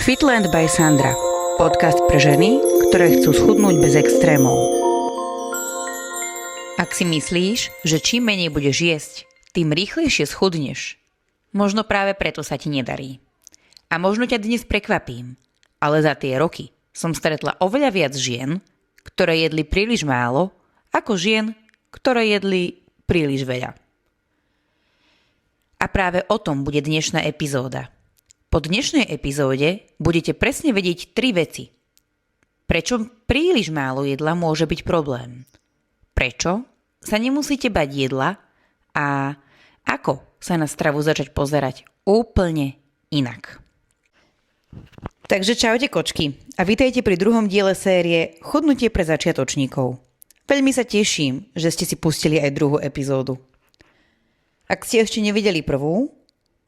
Fitland by Sandra. Podcast pre ženy, ktoré chcú schudnúť bez extrémov. Ak si myslíš, že čím menej budeš jesť, tým rýchlejšie schudneš, možno práve preto sa ti nedarí. A možno ťa dnes prekvapím, ale za tie roky som stretla oveľa viac žien, ktoré jedli príliš málo, ako žien, ktoré jedli príliš veľa. A práve o tom bude dnešná epizóda. Po dnešnej epizóde budete presne vedieť 3 veci. Prečo príliš málo jedla môže byť problém? Prečo sa nemusíte bať jedla? A ako sa na stravu začať pozerať úplne inak? Takže čaute kočky a vítajte pri druhom diele série Chudnutie pre začiatočníkov. Veľmi sa teším, že ste si pustili aj druhú epizódu. Ak ste ešte nevideli prvú,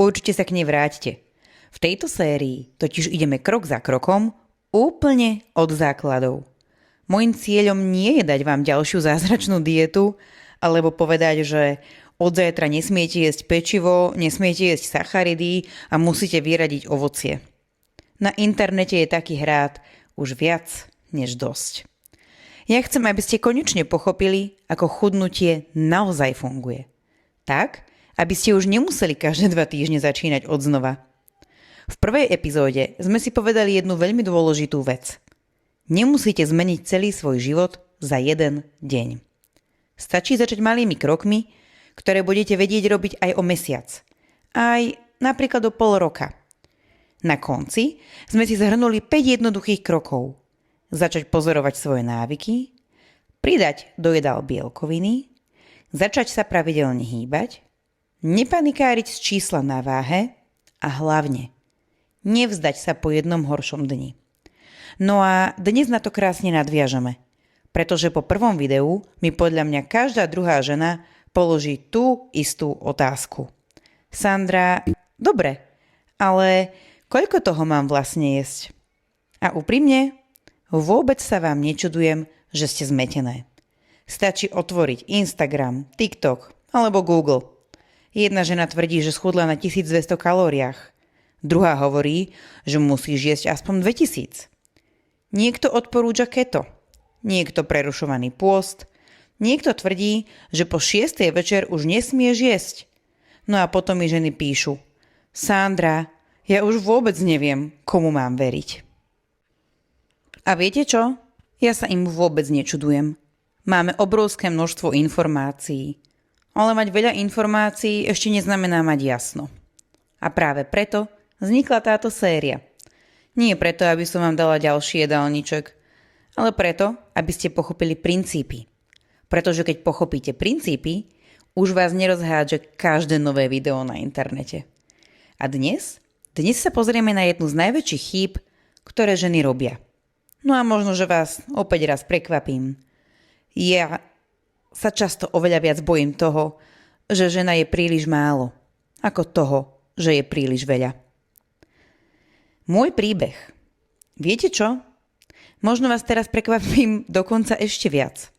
určite sa k nej vráťte. V tejto sérii totiž ideme krok za krokom úplne od základov. Mojím cieľom nie je dať vám ďalšiu zázračnú dietu alebo povedať, že od zajtra nesmiete jesť pečivo, nesmiete jesť sacharidy a musíte vyradiť ovocie. Na internete je taký hrát už viac než dosť. Ja chcem, aby ste konečne pochopili, ako chudnutie naozaj funguje. Tak, aby ste už nemuseli každé 2 týždne začínať od znova. V prvej epizóde sme si povedali jednu veľmi dôležitú vec. Nemusíte zmeniť celý svoj život za jeden deň. Stačí začať malými krokmi, ktoré budete vedieť robiť aj o mesiac. Aj napríklad o pol roka. Na konci sme si zhrnuli 5 jednoduchých krokov. Začať pozorovať svoje návyky, pridať do jedál bielkoviny, začať sa pravidelne hýbať, nepanikáriť z čísla na váhe a hlavne nevzdať sa po jednom horšom dni. No a dnes na to krásne nadviažeme, pretože po prvom videu mi podľa mňa každá druhá žena položí tú istú otázku. Sandra, dobre, ale koľko toho mám vlastne jesť? A úprimne, vôbec sa vám nečudujem, že ste zmetené. Stačí otvoriť Instagram, TikTok alebo Google. Jedna žena tvrdí, že schudla na 1200 kalóriách. Druhá hovorí, že musíš jesť aspoň 2000. Niekto odporúča keto, niekto prerušovaný pôst, niekto tvrdí, že po 6. večer už nesmieš jesť. No a potom mi ženy píšu: Sandra, ja už vôbec neviem, komu mám veriť. A viete čo? Ja sa im vôbec nečudujem. Máme obrovské množstvo informácií. Ale mať veľa informácií ešte neznamená mať jasno. A práve preto vznikla táto séria. Nie preto, aby som vám dala ďalší jedálniček, ale preto, aby ste pochopili princípy. Pretože keď pochopíte princípy, už vás nerozhádže každé nové video na internete. A dnes sa pozrieme na jednu z najväčších chýb, ktoré ženy robia. No a možno, že vás opäť raz prekvapím. Ja sa často oveľa viac bojím toho, že žena je príliš málo, ako toho, že je príliš veľa. Môj príbeh. Viete čo? Možno vás teraz prekvapím dokonca ešte viac.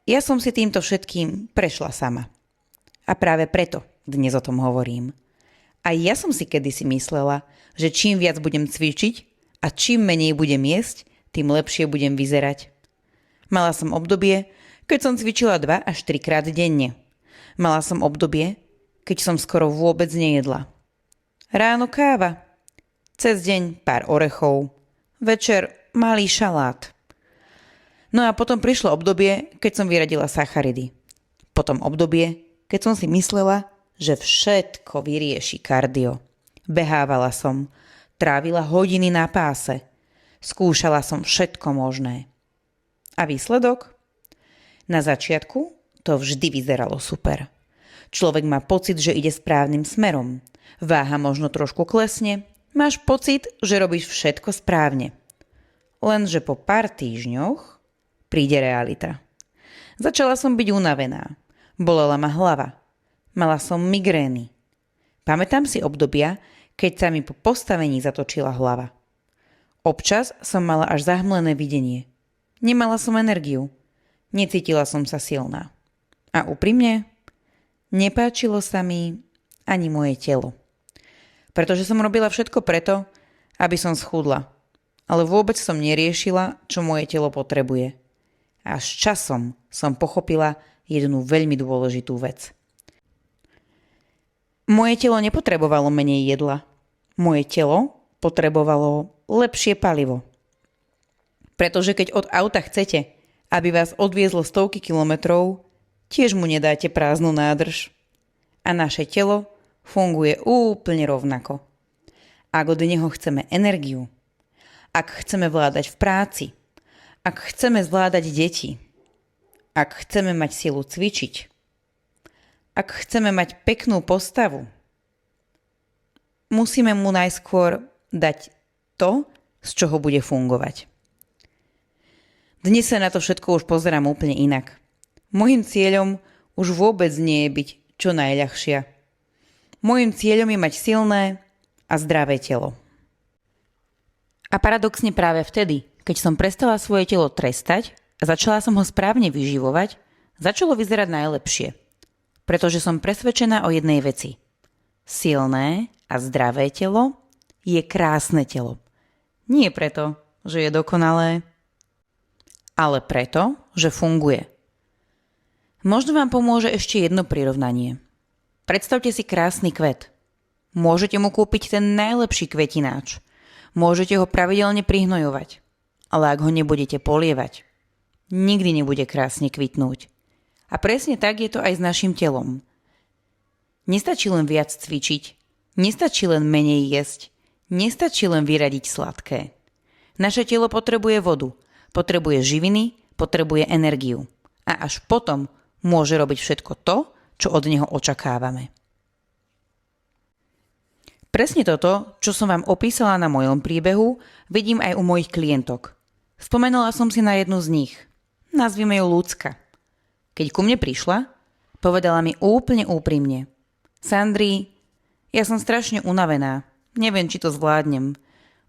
Ja som si týmto všetkým prešla sama. A práve preto dnes o tom hovorím. A ja som si kedysi myslela, že čím viac budem cvičiť a čím menej budem jesť, tým lepšie budem vyzerať. Mala som obdobie, keď som cvičila 2 až 3 krát denne. Mala som obdobie, keď som skoro vôbec nejedla. Ráno káva, cez deň pár orechov, večer malý šalát. No a potom prišlo obdobie, keď som vyradila sacharidy. Potom obdobie, keď som si myslela, že všetko vyrieši kardio. Behávala som, trávila hodiny na páse, skúšala som všetko možné. A výsledok? Na začiatku to vždy vyzeralo super. Človek má pocit, že ide správnym smerom. Váha možno trošku klesne, máš pocit, že robíš všetko správne. Lenže po pár týždňoch príde realita. Začala som byť unavená. Bolela ma hlava. Mala som migrény. Pamätám si obdobia, keď sa mi po postavení zatočila hlava. Občas som mala až zahmlené videnie. Nemala som energiu. Necítila som sa silná. A úprimne, nepáčilo sa mi ani moje telo. Pretože som robila všetko preto, aby som schudla. Ale vôbec som neriešila, čo moje telo potrebuje. Až časom som pochopila jednu veľmi dôležitú vec. Moje telo nepotrebovalo menej jedla. Moje telo potrebovalo lepšie palivo. Pretože keď od auta chcete, aby vás odviezlo stovky kilometrov, tiež mu nedáte prázdnu nádrž. A naše telo funguje úplne rovnako. Ak od neho chceme energiu, ak chceme vládať v práci, ak chceme zvládať deti, ak chceme mať silu cvičiť, ak chceme mať peknú postavu, musíme mu najskôr dať to, z čoho bude fungovať. Dnes sa na to všetko už pozerám úplne inak. Mojím cieľom už vôbec nie je byť čo najľahšia. Mojím cieľom je mať silné a zdravé telo. A paradoxne práve vtedy, keď som prestala svoje telo trestať a začala som ho správne vyživovať, začalo vyzerať najlepšie. Pretože som presvedčená o jednej veci. Silné a zdravé telo je krásne telo. Nie preto, že je dokonalé, ale preto, že funguje. Možno vám pomôže ešte jedno prirovnanie. Predstavte si krásny kvet. Môžete mu kúpiť ten najlepší kvetináč. Môžete ho pravidelne prihnojovať. Ale ak ho nebudete polievať, nikdy nebude krásne kvitnúť. A presne tak je to aj s našim telom. Nestačí len viac cvičiť, nestačí len menej jesť, nestačí len vyradiť sladké. Naše telo potrebuje vodu, potrebuje živiny, potrebuje energiu. A až potom môže robiť všetko to, čo od neho očakávame. Presne toto, čo som vám opísala na mojom príbehu, vidím aj u mojich klientok. Spomenula som si na jednu z nich. Nazvime ju Ľudská. Keď ku mne prišla, povedala mi úplne úprimne: Sandri, ja som strašne unavená. Neviem, či to zvládnem.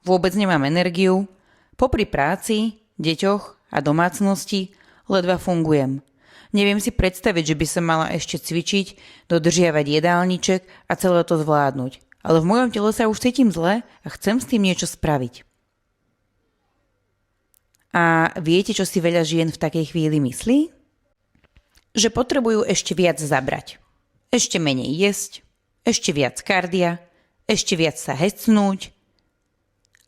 Vôbec nemám energiu. Popri práci, deťoch a domácnosti ledva fungujem. Neviem si predstaviť, že by som mala ešte cvičiť, dodržiavať jedálniček a celé to zvládnuť. Ale v mojom tele sa už cítim zle a chcem s tým niečo spraviť. A viete, čo si veľa žien v takej chvíli myslí? Že potrebujú ešte viac zabrať. Ešte menej jesť, ešte viac kardia, ešte viac sa hecnúť.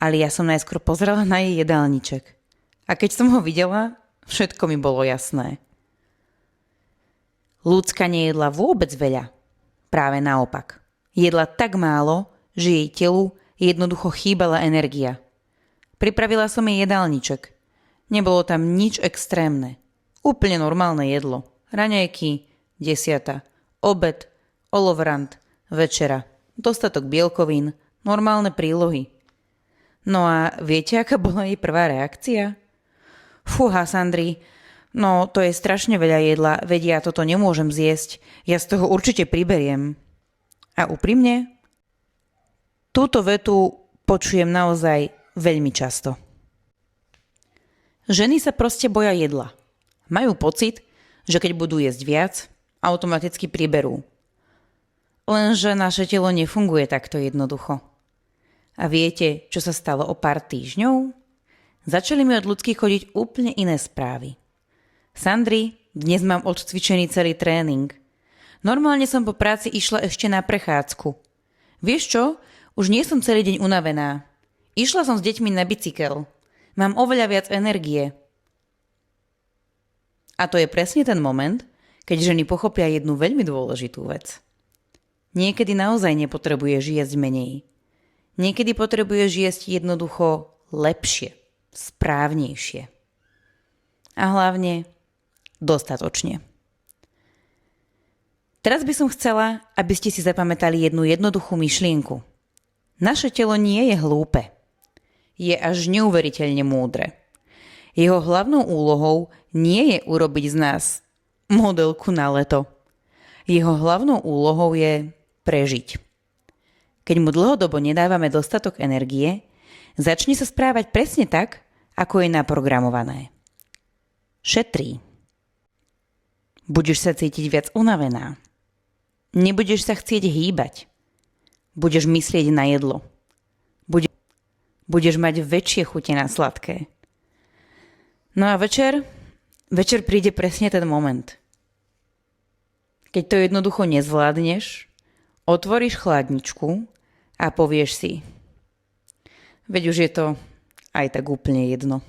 Ale ja som najskôr pozrela na jej jedálniček. A keď som ho videla, všetko mi bolo jasné. Ľudská nejedla vôbec veľa. Práve naopak. Jedla tak málo, že jej telu jednoducho chýbala energia. Pripravila som jej jedálniček. Nebolo tam nič extrémne. Úplne normálne jedlo. Raňajky, desiata, obed, olovrant, večera, dostatok bielkovín, normálne prílohy. No a viete, aká bola jej prvá reakcia? Fúha, Sandri, no to je strašne veľa jedla, veď ja toto nemôžem zjesť. Ja z toho určite priberiem. A úprimne, túto vetu počujem naozaj veľmi často. Ženy sa proste boja jedla. Majú pocit, že keď budú jesť viac, automaticky priberú. Lenže naše telo nefunguje takto jednoducho. A viete, čo sa stalo o pár týždňov? Začali mi od ľudských chodiť úplne iné správy. Sandri, dnes mám odcvičený celý tréning. Normálne som po práci išla ešte na prechádzku. Vieš čo? Už nie som celý deň unavená. Išla som s deťmi na bicykel. Mám oveľa viac energie. A to je presne ten moment, keď ženy pochopia jednu veľmi dôležitú vec. Niekedy naozaj nepotrebuješ jesť menej. Niekedy potrebuješ jesť jednoducho lepšie, správnejšie. A hlavne dostatočne. Teraz by som chcela, aby ste si zapamätali jednu jednoduchú myšlienku. Naše telo nie je hlúpe. Je až neuveriteľne múdre. Jeho hlavnou úlohou nie je urobiť z nás modelku na leto. Jeho hlavnou úlohou je prežiť. Keď mu dlhodobo nedávame dostatok energie, začne sa správať presne tak, ako je naprogramované. Šetrí. Budeš sa cítiť viac unavená. Nebudeš sa chcieť hýbať. Budeš myslieť na jedlo. Budeš mať väčšie chute na sladké. No a večer príde presne ten moment. Keď to jednoducho nezvládneš, otvoríš chladničku a povieš si, veď už je to aj tak úplne jedno.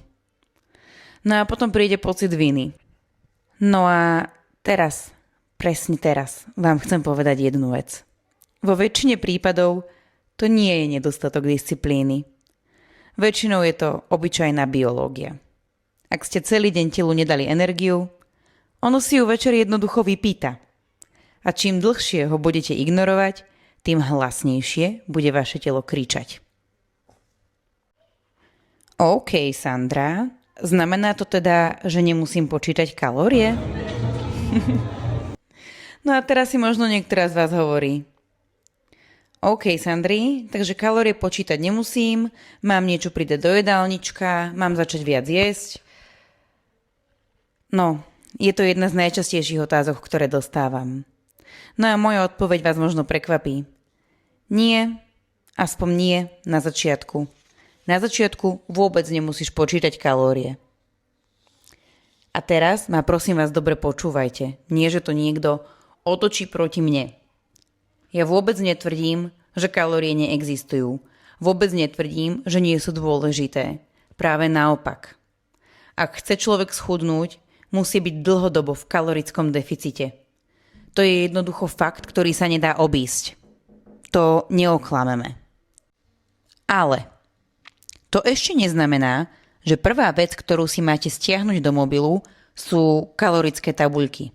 No a potom príde pocit viny. No a teraz, presne teraz, vám chcem povedať jednu vec. Vo väčšine prípadov to nie je nedostatok disciplíny. Väčšinou je to obyčajná biológia. Ak ste celý deň telu nedali energiu, ono si ju večer jednoducho vypýta. A čím dlhšie ho budete ignorovať, tým hlasnejšie bude vaše telo kričať. OK, Sandra, znamená to teda, že nemusím počítať kalórie? No a teraz si možno niektorá z vás hovorí, OK, Sandri, takže kalórie počítať nemusím, mám niečo pridať do jedálnička, mám začať viac jesť. No, je to jedna z najčastejších otázok, ktoré dostávam. No a moja odpoveď vás možno prekvapí. Nie, aspoň nie na začiatku. Na začiatku vôbec nemusíš počítať kalórie. A teraz ma prosím vás dobre počúvajte. Nie, že to niekto otočí proti mne. Ja vôbec netvrdím, že kalórie neexistujú. Vôbec netvrdím, že nie sú dôležité. Práve naopak. Ak chce človek schudnúť, musí byť dlhodobo v kalorickom deficite. To je jednoducho fakt, ktorý sa nedá obísť. To neoklameme. Ale to ešte neznamená, že prvá vec, ktorú si máte stiahnuť do mobilu, sú kalorické tabuľky.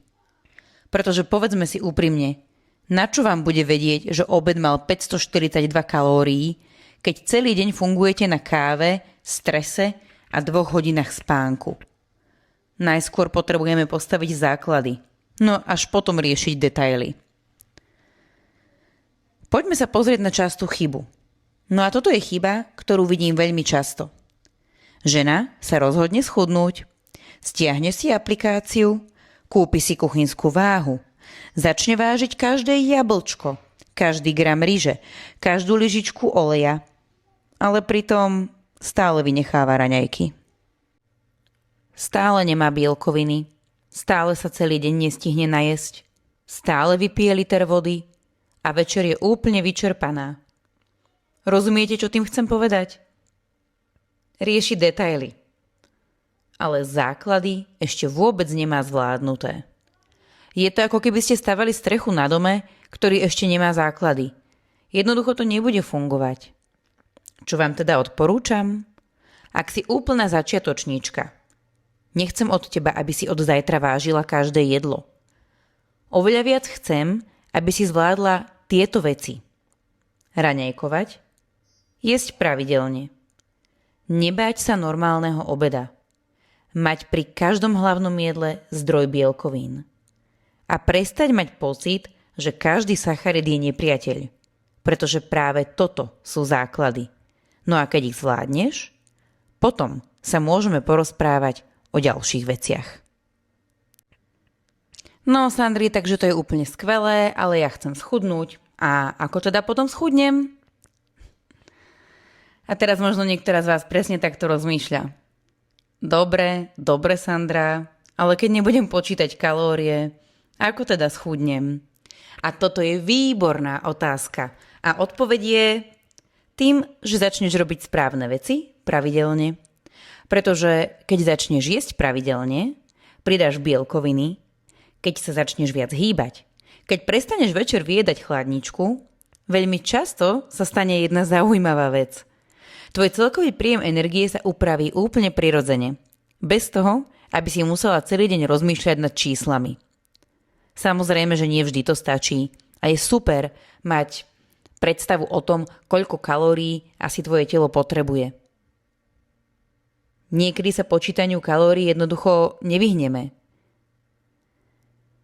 Pretože povedzme si úprimne, na čo vám bude vedieť, že obed mal 542 kalórií, keď celý deň fungujete na káve, strese a 2 hodinách spánku? Najskôr potrebujeme postaviť základy, no až potom riešiť detaily. Poďme sa pozrieť na častú chybu. No a toto je chyba, ktorú vidím veľmi často. Žena sa rozhodne schudnúť, stiahne si aplikáciu, kúpi si kuchynskú váhu, začne vážiť každé jablčko, každý gram ryže, každú lyžičku oleja, ale pritom stále vynecháva raňajky. Stále nemá bielkoviny, stále sa celý deň nestihne najesť, stále vypije liter vody a večer je úplne vyčerpaná. Rozumiete, čo tým chcem povedať? Rieši detaily. Ale základy ešte vôbec nemá zvládnuté. Je to ako keby ste stavali strechu na dome, ktorý ešte nemá základy. Jednoducho to nebude fungovať. Čo vám teda odporúčam? Ak si úplná začiatočníčka, nechcem od teba, aby si od zajtra vážila každé jedlo. Oveľa viac chcem, aby si zvládla tieto veci. Raňajkovať, jesť pravidelne, nebáť sa normálneho obeda, mať pri každom hlavnom jedle zdroj bielkovín a prestať mať pocit, že každý sacharid je nepriateľ, pretože práve toto sú základy. No a keď ich zvládneš, potom sa môžeme porozprávať o ďalších veciach. No, Sandri, takže to je úplne skvelé, ale ja chcem schudnúť. A ako teda potom schudnem? A teraz možno niektorá z vás presne takto rozmýšľa. Dobre, Sandra, ale keď nebudem počítať kalórie, ako teda schudnem? A toto je výborná otázka. A odpoveď je tým, že začneš robiť správne veci pravidelne. Pretože keď začneš jesť pravidelne, pridáš bielkoviny, keď sa začneš viac hýbať, keď prestaneš večer vyjedať chladničku, veľmi často sa stane jedna zaujímavá vec. Tvoj celkový príjem energie sa upraví úplne prirodzene, bez toho, aby si musela celý deň rozmýšľať nad číslami. Samozrejme, že nie vždy to stačí a je super mať predstavu o tom, koľko kalórií asi tvoje telo potrebuje. Niekedy sa počítaniu kalórií jednoducho nevyhneme.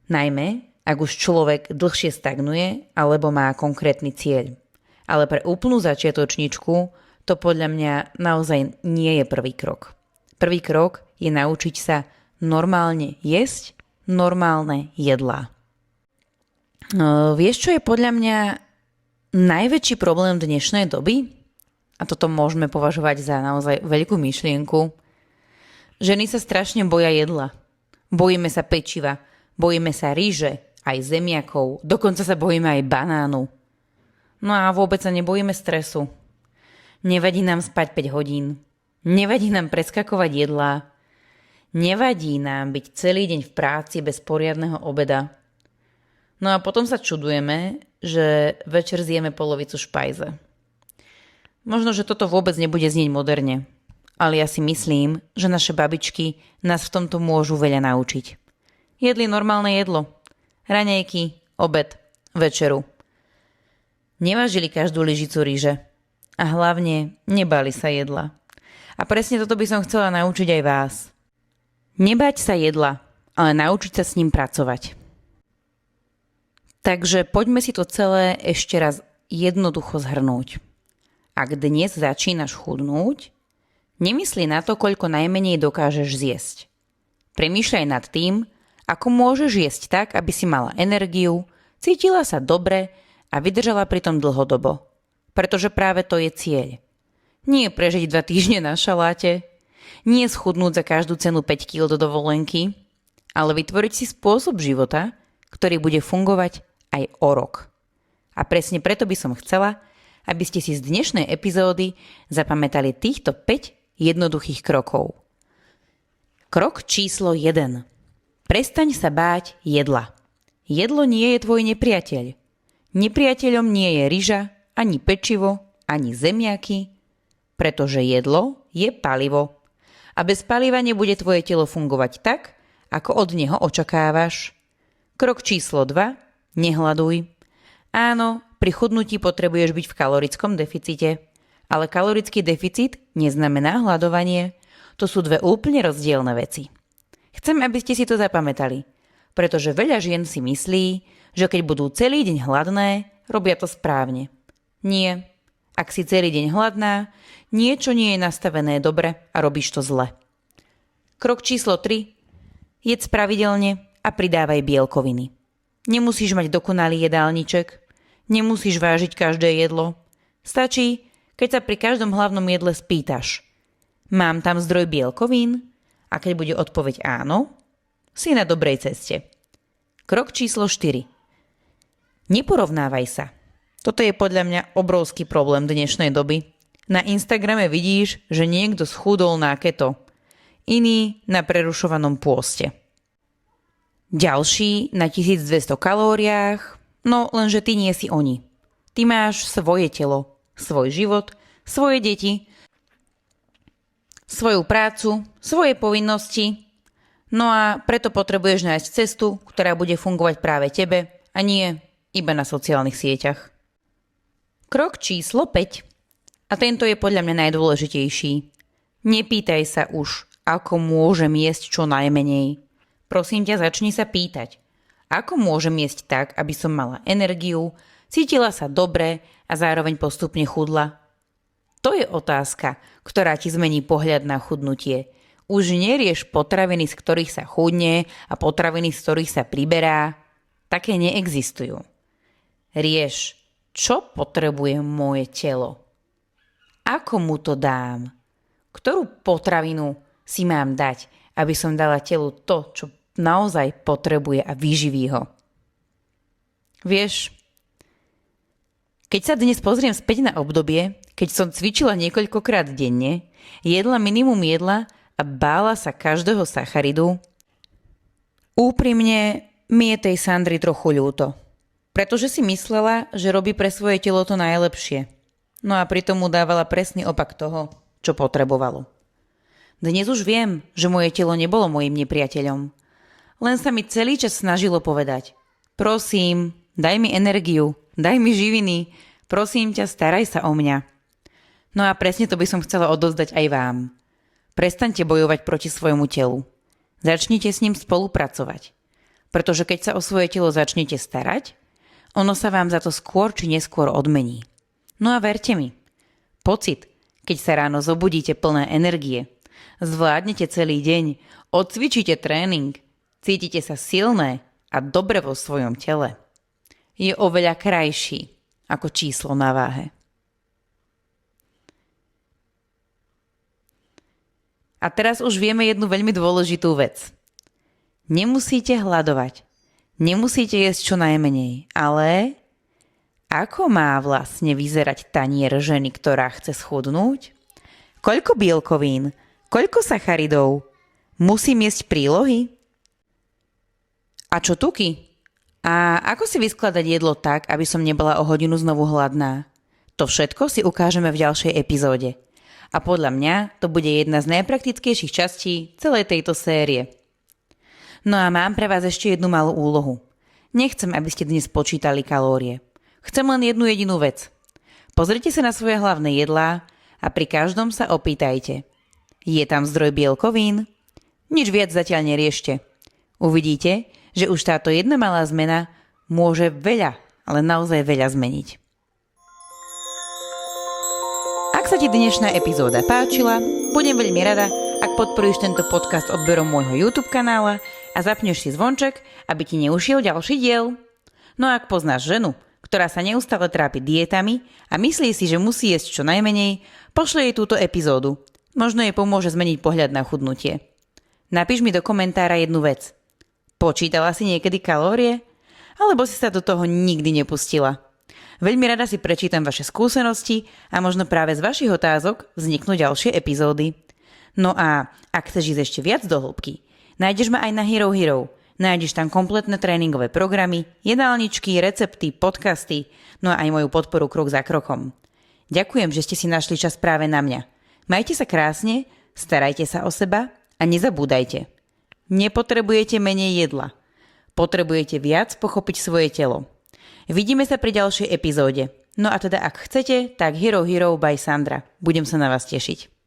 Najmä, ak už človek dlhšie stagnuje alebo má konkrétny cieľ. Ale pre úplnú začiatočničku to podľa mňa naozaj nie je prvý krok. Prvý krok je naučiť sa normálne jesť normálne jedlá. Vieš, čo je podľa mňa najväčší problém dnešnej doby? a toto môžeme považovať za naozaj veľkú myšlienku, ženy sa strašne boja jedla. Bojíme sa pečiva, bojíme sa ryže, aj zemiakov, dokonca sa bojíme aj banánu. No a vôbec sa nebojíme stresu. Nevadí nám spať 5 hodín. Nevadí nám preskakovať jedlá. Nevadí nám byť celý deň v práci bez poriadneho obeda. No a potom sa čudujeme, že večer zjeme polovicu špajze. Možno, že toto vôbec nebude znieť moderne, ale ja si myslím, že naše babičky nás v tomto môžu veľa naučiť. Jedli normálne jedlo. Raňajky, obed, večeru. Nevážili každú lyžicu ryže. A hlavne nebali sa jedla. A presne toto by som chcela naučiť aj vás. Nebať sa jedla, ale naučiť sa s ním pracovať. Takže poďme si to celé ešte raz jednoducho zhrnúť. Ak dnes začínaš chudnúť, nemyslí na to, koľko najmenej dokážeš zjesť. Premýšľaj nad tým, ako môžeš jesť tak, aby si mala energiu, cítila sa dobre a vydržala pritom dlhodobo. Pretože práve to je cieľ. Nie prežiť 2 týždne na šaláte, nie schudnúť za každú cenu 5 kg do dovolenky, ale vytvoriť si spôsob života, ktorý bude fungovať aj o rok. A presne preto by som chcela, aby ste si z dnešnej epizódy zapamätali týchto 5 jednoduchých krokov. Krok číslo 1. Prestaň sa báť jedla. Jedlo nie je tvoj nepriateľ. Nepriateľom nie je ryža, ani pečivo, ani zemiaky, pretože jedlo je palivo. A bez paliva nebude tvoje telo fungovať tak, ako od neho očakávaš. Krok číslo 2. Nehľaduj. Áno, pri chudnutí potrebuješ byť v kalorickom deficite, ale kalorický deficit neznamená hľadovanie. To sú 2 úplne rozdielne veci. Chcem, aby ste si to zapamätali, pretože veľa žien si myslí, že keď budú celý deň hladné, robia to správne. Nie. Ak si celý deň hladná, niečo nie je nastavené dobre a robíš to zle. Krok číslo 3. Jedz pravidelne a pridávaj bielkoviny. Nemusíš mať dokonalý jedálniček, nemusíš vážiť každé jedlo. Stačí, keď sa pri každom hlavnom jedle spýtaš: mám tam zdroj bielkovín? A keď bude odpoveď áno, si na dobrej ceste. Krok číslo 4. Neporovnávaj sa. Toto je podľa mňa obrovský problém dnešnej doby. Na Instagrame vidíš, že niekto schudol na keto, iný na prerušovanom pôste. Ďalší na 1200 kalóriách, no lenže ty nie si oni. Ty máš svoje telo, svoj život, svoje deti, svoju prácu, svoje povinnosti, no a preto potrebuješ nájsť cestu, ktorá bude fungovať práve tebe a nie iba na sociálnych sieťach. Krok číslo 5. A tento je podľa mňa najdôležitejší. Nepýtaj sa už, ako môžem jesť čo najmenej. Prosím ťa, začni sa pýtať, ako môžem jesť tak, aby som mala energiu, cítila sa dobre a zároveň postupne chudla. To je otázka, ktorá ti zmení pohľad na chudnutie. Už nerieš potraviny, z ktorých sa chudne a potraviny, z ktorých sa priberá. Také neexistujú. Rieš, čo potrebuje moje telo? Ako mu to dám? Ktorú potravinu si mám dať, aby som dala telu to, čo naozaj potrebuje a vyživí ho? Vieš, keď sa dnes pozriem späť na obdobie, keď som cvičila niekoľkokrát denne, jedla minimum jedla a bála sa každého sacharidu, úprimne mi je tej Sandry trochu ľúto. Pretože si myslela, že robí pre svoje telo to najlepšie. No a pritom mu dávala presný opak toho, čo potrebovalo. Dnes už viem, že moje telo nebolo mojím nepriateľom. Len sa mi celý čas snažilo povedať: prosím, daj mi energiu, daj mi živiny, prosím ťa, staraj sa o mňa. No a presne to by som chcela odovzdať aj vám. Prestaňte bojovať proti svojmu telu. Začnite s ním spolupracovať. Pretože keď sa o svoje telo začnete starať, ono sa vám za to skôr či neskôr odmení. No a verte mi, pocit, keď sa ráno zobudíte plné energie, zvládnete celý deň, odcvičíte tréning, cítite sa silné a dobre vo svojom tele, je oveľa krajší ako číslo na váhe. A teraz už vieme jednu veľmi dôležitú vec. Nemusíte hladovať. Nemusíte jesť čo najmenej, ale ako má vlastne vyzerať tanier ženy, ktorá chce schudnúť? Koľko bielkovín? Koľko sacharidov? Musím jesť prílohy? A čo tuky? A ako si vyskladať jedlo tak, aby som nebola o hodinu znovu hladná? To všetko si ukážeme v ďalšej epizóde. A podľa mňa to bude jedna z najpraktickejších častí celej tejto série. No a mám pre vás ešte jednu malú úlohu. Nechcem, aby ste dnes počítali kalórie. Chcem len jednu jedinú vec. Pozrite sa na svoje hlavné jedlá a pri každom sa opýtajte. Je tam zdroj bielkovín? Nič viac zatiaľ neriešte. Uvidíte, že už táto jedna malá zmena môže veľa, ale naozaj veľa zmeniť. Ak sa ti dnešná epizóda páčila, budem veľmi rada, ak podporíš tento podcast odberom môjho YouTube kanála a zapneš si zvonček, aby ti neušiel ďalší diel. No a ak poznáš ženu, ktorá sa neustále trápi dietami a myslí si, že musí jesť čo najmenej, pošle jej túto epizódu. Možno jej pomôže zmeniť pohľad na chudnutie. Napíš mi do komentára jednu vec. Počítala si niekedy kalórie? Alebo si sa do toho nikdy nepustila? Veľmi rada si prečítam vaše skúsenosti a možno práve z vašich otázok vzniknú ďalšie epizódy. No a ak chceš ísť ešte viac do hĺbky, nájdeš ma aj na Hero Hero. Nájdeš tam kompletné tréningové programy, jedálničky, recepty, podcasty, no a aj moju podporu krok za krokom. Ďakujem, že ste si našli čas práve na mňa. Majte sa krásne, starajte sa o seba a nezabúdajte. Nepotrebujete menej jedla. Potrebujete viac pochopiť svoje telo. Vidíme sa pri ďalšej epizóde. No a teda ak chcete, tak Hero Hero by Sandra. Budem sa na vás tešiť.